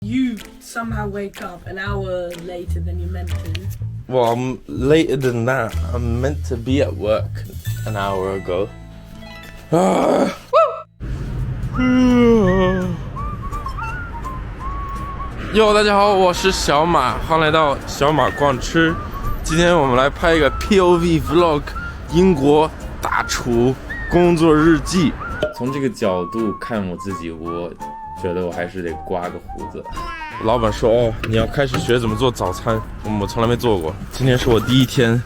you somehow wake up an hour later than you meant to. Well, I'm later than that. I'm meant to be at work an hour ago. Yo， 大家好，我是小马，欢迎来到小马逛吃。今天我们来拍一个 POV vlog， 英国大厨工作日记。从这个角度看我自己，我觉得我还是得刮个胡子。老板说：“哦，你要开始学怎么做早餐。”我从来没做过。今天是我第一天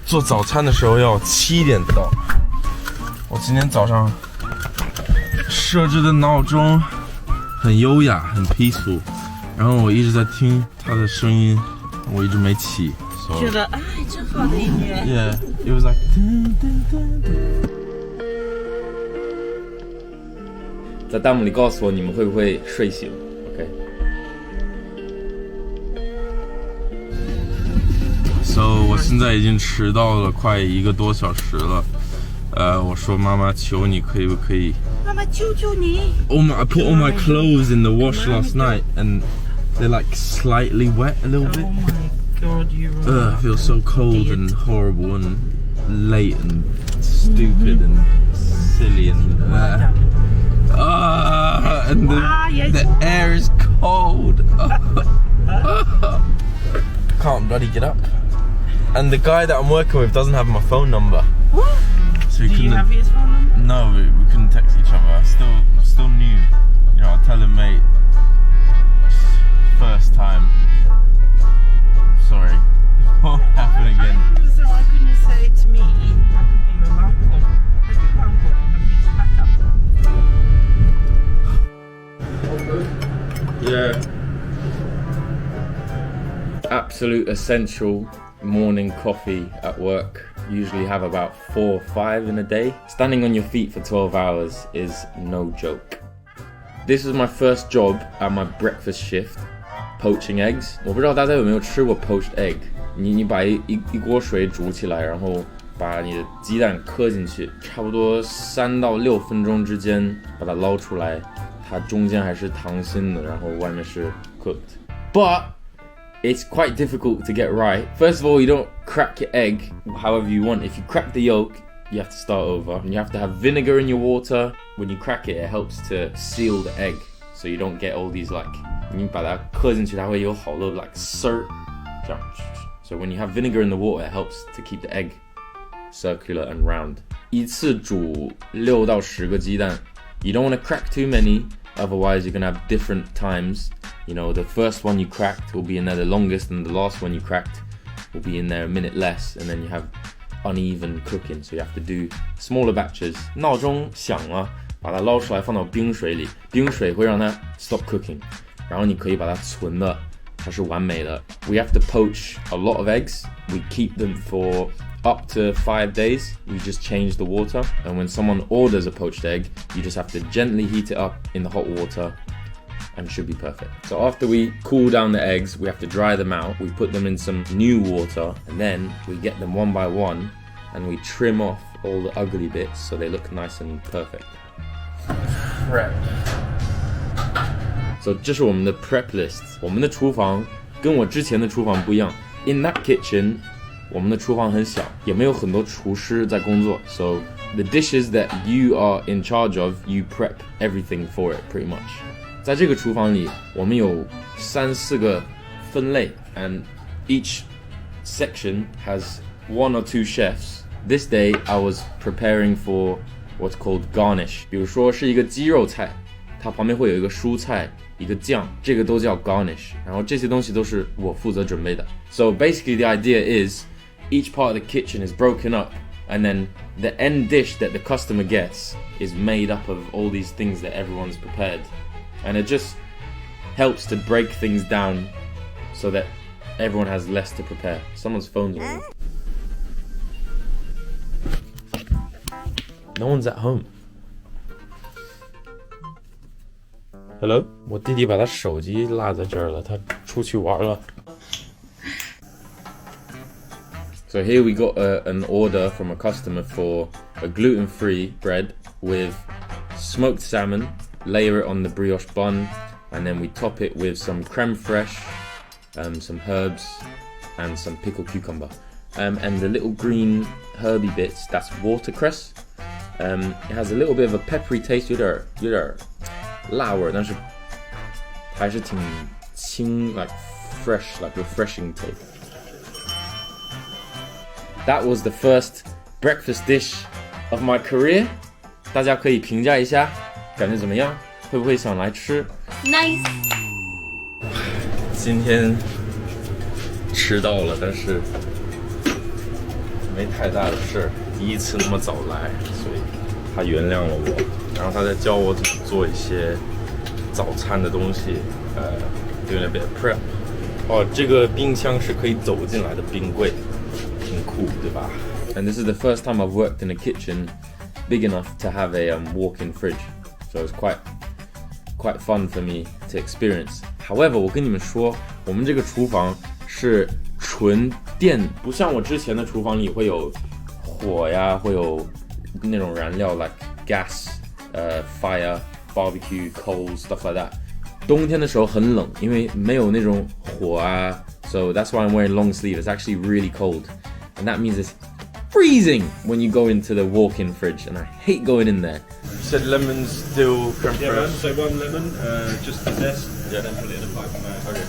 做早餐的时候，要7点到。我今天早上设置的闹钟很优雅，很 peaceful， 然后我一直在听它的声音，我一直没起。觉得哎，真好的音乐。Yeah, it was like. 在弹幕里告诉我你们会不会睡醒 ？OK。So 我现在已经迟到了快1个多小时了。我说妈妈，求你可以不可以？妈妈，求求你。I put all my clothes in the wash last night and they're like slightly wet a little bit. Oh my god, you are. I feel so cold and horrible and late and stupid and silly and. And the air is cold. Can't bloody get up. And the guy that I'm working with doesn't have my phone number. What? So Do you have his phone number? No, we couldn't text each other. I'm still new. You know, I'll tell him, mate. First time. Sorry. Won't happen again. So why couldn't you say it to me? I could be your uncle. I do uncle. Yeah. Absolute essential morning coffee at work. Usually have about 4 or 5 in a day. Standing on your feet for 12 hours is no joke. This is my first job at my breakfast shift, poaching eggs. 我不知道大家有没有吃过 poached egg. 你把一锅水煮起来，然后把你的鸡蛋磕进去，差不多3到6分钟之间把它捞出来。它中间还是溏心的，然后外面是 cooked. But it's quite difficult to get right. First of all, you don't crack your egg however you want. If you crack the yolk, you have to start over. And you have to have vinegar in your water. When you crack it, it helps to seal the egg, so you don't get all these like. 你把它磕进去，它会有好多 like sir. So when you have vinegar in the water, it helps to keep the egg circular and round. 一次煮6到10个鸡蛋。You don't want to crack too many, otherwise you're going to have different times. You know, the first one you cracked will be in there the longest, and the last one you cracked will be in there a minute less, and then you have uneven cooking, so you have to do smaller batches. 闹钟响了，把它捞出来放到冰水里，冰水会让它 stop cooking, 然后你可以把它存了，它是完美的。We have to poach a lot of eggs. We keep them for up to 5 days. We just change the water, and when someone orders a poached egg, you just have to gently heat it up in the hot water and it should be perfect. So after we cool down the eggs, we have to dry them out. We put them in some new water, and then we get them one by one and we trim off all the ugly bits so they look nice and perfect. Prep. So 这是我们的 prep list. 我们的厨房跟我之前的厨房不一样。In that kitchen, 我们的厨房很小，也没有很多厨师在工作。So the dishes that you are in charge of, you prep everything for it pretty much. 在这个厨房里，我们有3、4个分类 and each section has 1 or 2 chefs. This day I was preparing for what's called garnish. 比如说是一个鸡肉菜，它旁边会有一个蔬菜，一个酱，这个都叫 garnish. 然后这些东西都是我负责准备的。So basically the idea is each part of the kitchen is broken up, and then the end dish that the customer gets is made up of all these things that everyone's prepared. And it just helps to break things down so that everyone has less to prepare. Someone's phone's ringing. No one's at home. Hello? 我弟弟把他手机落在这儿了，他出去玩了。So here we got an order from a customer for a gluten-free bread with smoked salmon, layer it on the brioche bun, and then we top it with some creme fraiche, some herbs, and some pickled cucumber. And the little green herby bits, that's watercress. It has a little bit of a peppery taste, 有点辣味，但是还是挺清 like fresh, like refreshing taste. That was the first breakfast dish of my career. 大家可以评价一下，感觉怎么样？会不会想来吃 ？Nice。今天迟到了，但是没太大的事，第一次那么早来，所以他原谅了我。然后他在教我怎么做一些早餐的东西，doing a bit of prep。哦，这个冰箱是可以走进来的冰柜，挺酷，对吧？ And this is the first time I've worked in a kitchen big enough to have a walk-in fridge, so it's quite fun for me to experience. However, 我跟你们说，我们这个厨房是纯电，不像我之前的厨房里会有火呀，会有那种燃料 like gas, fire, barbecue, coals, stuff like that. 冬天的时候很冷，因为没有那种火啊 so that's why I'm wearing long sleeve. It's actually really cold, and that means it's freezing when you go into the walk-in fridge, and I hate going in there. You said lemons, dill, creme fraiche. Yeah, so one lemon, just the zest, and then put it in a pipe from there. Okay.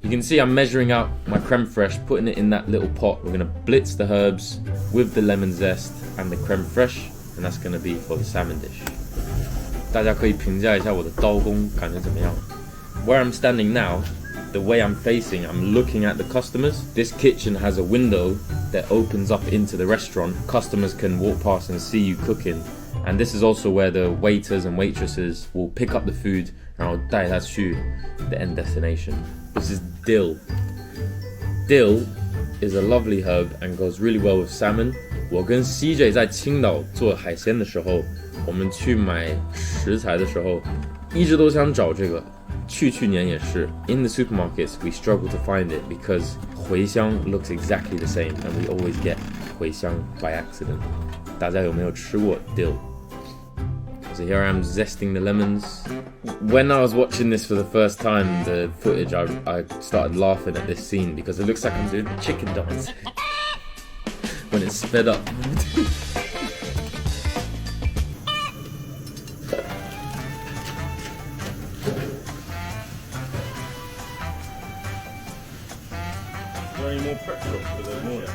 You can see I'm measuring out my creme fraiche, putting it in that little pot. We're gonna blitz the herbs with the lemon zest and the creme fraiche, and that's gonna be for the salmon dish. 大家可以评价一下我的刀工感觉怎么样 Where I'm standing now, the way I'm facing, I'm looking at the customers. This kitchen has a window that opens up into the restaurant. Customers can walk past and see you cooking. And this is also where the waiters and waitresses will pick up the food and 带它去 the end destination. This is dill. Dill is a lovely herb and goes really well with salmon. 我跟 CJ 在青岛做海鲜的时候，我们去买食材的时候，一直都想找这个。去年也是 In the supermarkets, we struggle to find it because 茴香 looks exactly the same, and we always get 茴香 by accident. 大家有没有吃过 dill? So here I am zesting the lemons. When I was watching this for the first time, the footage, I started laughing at this scene because it looks like I'm doing a chicken dance when it's sped up. Any more prep jobs for the morning?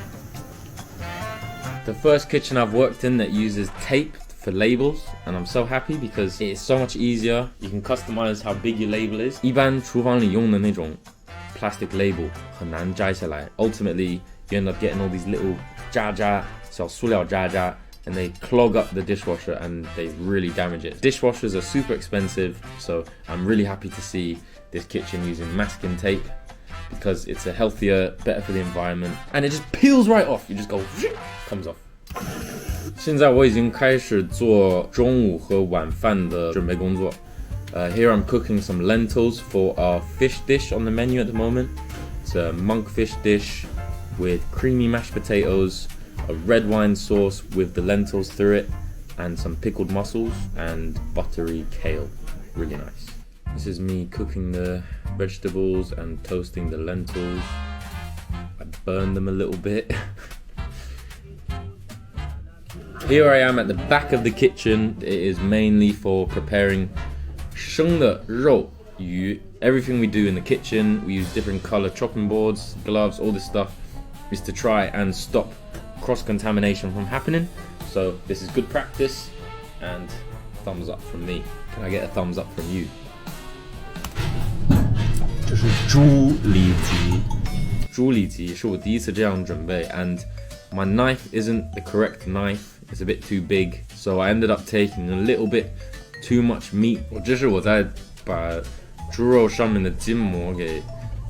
The first kitchen I've worked in that uses tape for labels, and I'm so happy because it's so much easier. You can customize how big your label is. 一般厨房里用的那种 plastic label 很难摘下来. Ultimately, you end up getting all these little 渣渣小塑料渣渣 and they clog up the dishwasher and they really damage it. Dishwashers are super expensive, so I'm really happy to see this kitchen using masking tape because it's a healthier, better for the environment, and it just peels right off. You just go, comes off. 现在我已经开始做中午和晚饭的准备工作。Here I'm cooking some lentils for our fish dish on the menu at the moment. It's a monkfish dish with creamy mashed potatoes, a red wine sauce with the lentils through it, and some pickled mussels and buttery kale. Really nice. This is me cooking the vegetables and toasting the lentils. I burned them a little bit. Here I am at the back of the kitchen. It is mainly for preparing 生的肉鱼. Everything we do in the kitchen, we use different color chopping boards, gloves, all this stuff is to try and stop cross-contamination from happening. So this is good practice, and thumbs up from me. Can I get a thumbs up from you? 这是猪里脊。猪里脊是我第一次这样准备 and my knife isn't the correct knife. It's a bit too big, so I ended up taking a little bit too much meat. 这是我在把猪肉上面的筋膜给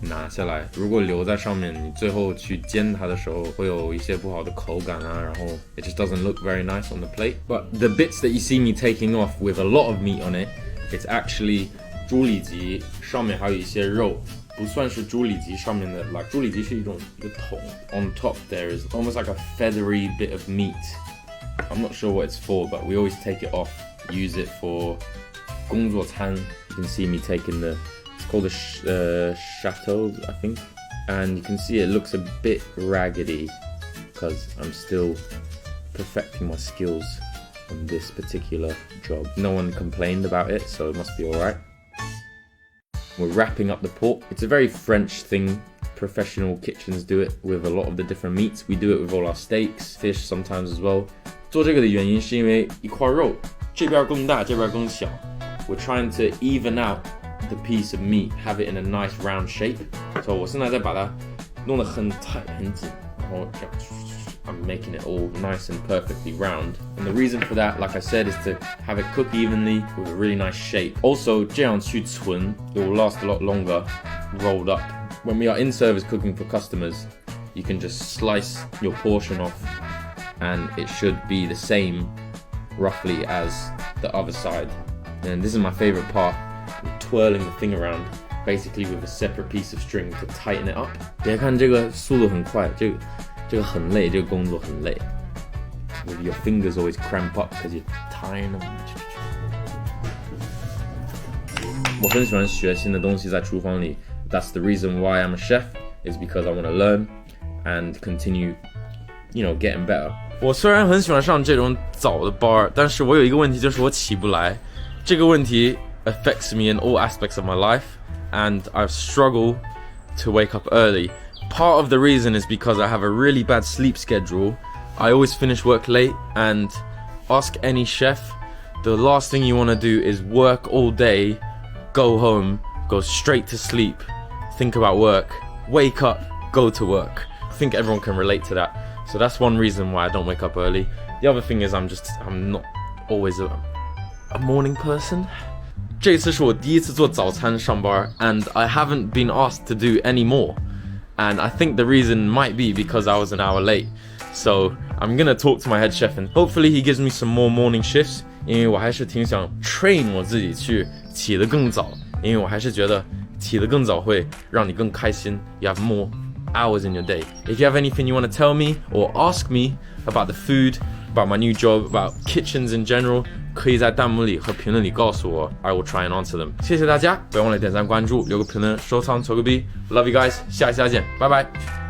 拿下来，如果留在上面，你最后去煎它的时候会有一些不好的口感啊，然后 it just doesn't look very nice on the plate. But the bits that you see me taking off with a lot of meat on it, it's actually 猪里脊上面还有一些肉，不算是猪里脊上面的 like 猪里脊是一个桶 on top there is almost like a feathery bit of meat. I'm not sure what it's for, but we always take it off, use it for 工作餐. You can see me taking it's called a chateau, I think. And you can see it looks a bit raggedy because I'm still perfecting my skills on this particular job. No one complained about it, so it must be alright. We're wrapping up the pork. It's a very French thing. Professional kitchens do it with a lot of the different meats. We do it with all our steaks, fish sometimes as well. 做这个的原因是因为一块肉这边更大，这边更小。We're trying to even out the piece of meat, have it in a nice round shape. So 我现在在把它弄得很 tight 很紧，然后这样 I'm making it all nice and perfectly round. And the reason for that, like I said, is to have it cook evenly with a really nice shape. Also, 这样去存 it will last a lot longer rolled up. When we are in service cooking for customers, you can just slice your portion off and it should be the same roughly as the other side. And this is my favorite part, twirling the thing around, basically with a separate piece of string to tighten it up. 别看这个速度很快，这个很累，这个工作很累。Your fingers always cramp up because you're tying them. 我很喜欢学新的东西在厨房里。That's the reason why I'm a chef, is because I want to learn and continue, getting better. 我虽然很喜欢上这种早的班，但是我有一个问题，就是我起不来。这个问题 affects me in all aspects of my life, and I struggle to wake up early. Part of the reason is because I have a really bad sleep schedule. I always finish work late, and ask any chef, the last thing you want to do is work all day, go home, go straight to sleep, think about work, wake up, go to work. I think everyone can relate to that. So that's one reason why I don't wake up early. The other thing is I'm not always a morning person. 这次是我第一次做早餐上班 and I haven't been asked to do any more. And I think the reason might be because I was an hour late. So I'm gonna talk to my head chef and hopefully he gives me some more morning shifts. 因为我还是挺想 train 我自己去起得更早，因为我还是觉得起得更早会让你更开心。You have more hours in your day. If you have anything you want to tell me or ask me about the food, about my new job, about kitchens in general, 可以在弹幕里和评论里告诉我 I will try and answer them. 谢谢大家，不要忘了点赞关注，留个评论，收藏，投个币。Love you guys， 下一期再见，拜拜。